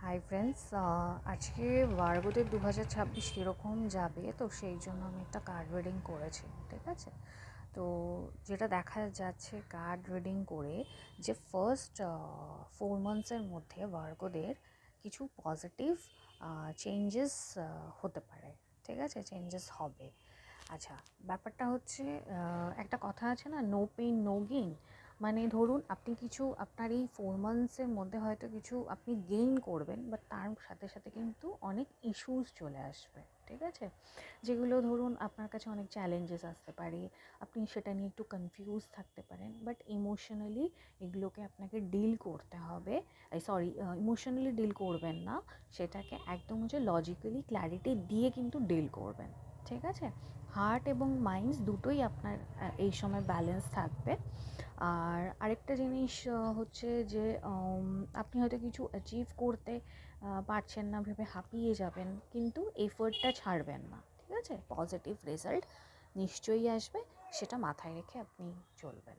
Hi friends, আজকে ভার্গোদের 2026 কীরকম যাবে, তো সেই জন্য আমি একটা কার্ড রিডিং করেছি। ঠিক আছে, তো যেটা দেখা যাচ্ছে কার্ড রিডিং করে যে ফার্স্ট 4 মান্থসের মধ্যে ভার্গোদের কিছু পজিটিভ চেঞ্জেস হতে পারে। ঠিক আছে, চেঞ্জেস হবে। আচ্ছা, ব্যাপারটা হচ্ছে একটা কথা আছে না, নো পেইন নো গেইন। মানে ধরুন আপনি কিছু আপনার এই 4 মান্থসের মধ্যে হয়তো কিছু আপনি গেইন করবেন, বাট তার সাথে সাথে কিন্তু অনেক ইস্যুস চলে আসবে। ঠিক আছে, যেগুলো ধরুন আপনার কাছে অনেক চ্যালেঞ্জেস আসতে পারে, আপনি সেটা নিয়ে একটু কনফিউজ থাকতে পারেন, বাট ইমোশনালি এগুলোকে আপনাকে ডিল করতে হবে। ইমোশনালি ডিল করবেন না, সেটাকে একদম হচ্ছে লজিক্যালি ক্ল্যারিটি দিয়ে কিন্তু ডিল করবেন। ঠিক আছে, হার্ট এবং মাইন্ডস দুটোই আপনার এই সময় ব্যালেন্স থাকবে। আর আরেকটা জিনিস হচ্ছে যে আপনি হয়তো কিছু অ্যাচিভ করতে পারছেন না ভেবে হাঁপিয়ে যাবেন, কিন্তু এফোর্টটা ছাড়বেন না। ঠিক আছে, পজিটিভ রেজাল্ট নিশ্চয়ই আসবে, সেটা মাথায় রেখে আপনি চলবেন।